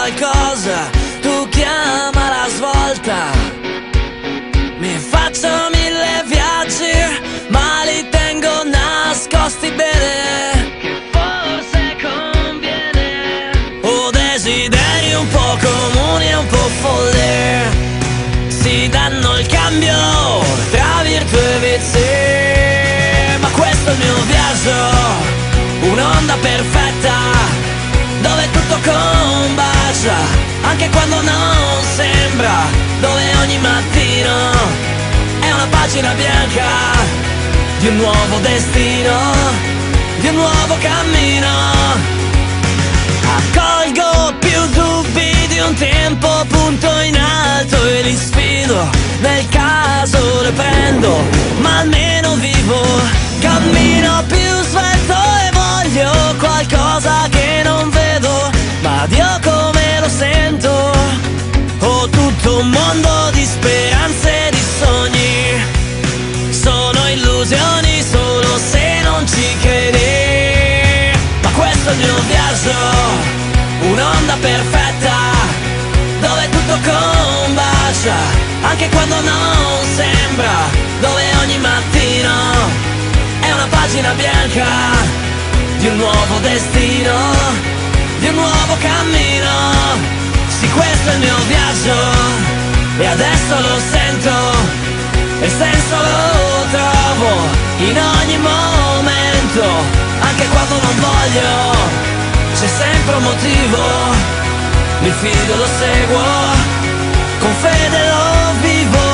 qualcosa, tu chiama la svolta. Mi faccio 1000 viaggi, ma li tengo nascosti bene, che forse conviene. Ho desideri un po' comuni e un po' folli, si danno il cambio tra virtù e vizi. Ma questo è il mio viaggio, un'onda perfetta, dove tutto combacia, anche quando non sembra, dove ogni mattino è una pagina bianca di un nuovo destino, di un nuovo cammino. Accolgo più dubbi di un tempo, punto in alto e li sfido, nel caso le prendo, ma almeno vivo. Cammino più svelto e voglio qualcosa che non vedo, ma Dio come lo sento. Ho tutto un mondo di speranze e di sogni, sono illusioni solo se non ci credi. Ma questo è il mio viaggio, un'onda perfetta, dove tutto combacia, anche quando non sembra, dove ogni mattino è una pagina bianca di un nuovo destino, di un nuovo cammino. Sì, questo è il mio viaggio e adesso lo sento, e il senso lo trovo in ogni momento, anche quando non voglio, c'è sempre un motivo, mi fido, lo seguo, con fede lo vivo.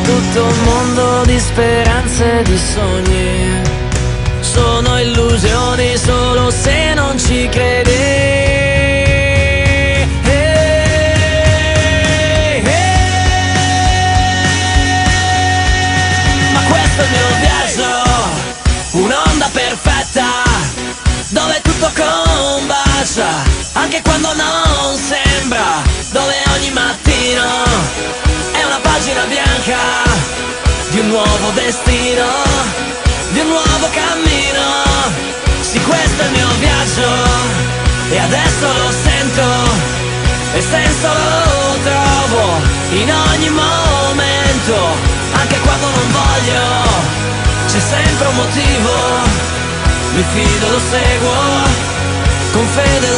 Tutto un mondo di speranze e di sogni, sono illusioni solo se non ci credi. Ma questo è il mio viaggio, un'onda perfetta, dove tutto combacia, anche quando non sembra, dove ogni mattino è una pagina bianca di un nuovo destino, di un nuovo cammino. Sì, questo è il mio viaggio e adesso lo sento, e il senso lo trovo in ogni momento, anche quando non voglio, c'è sempre un motivo, mi fido, lo seguo, con fede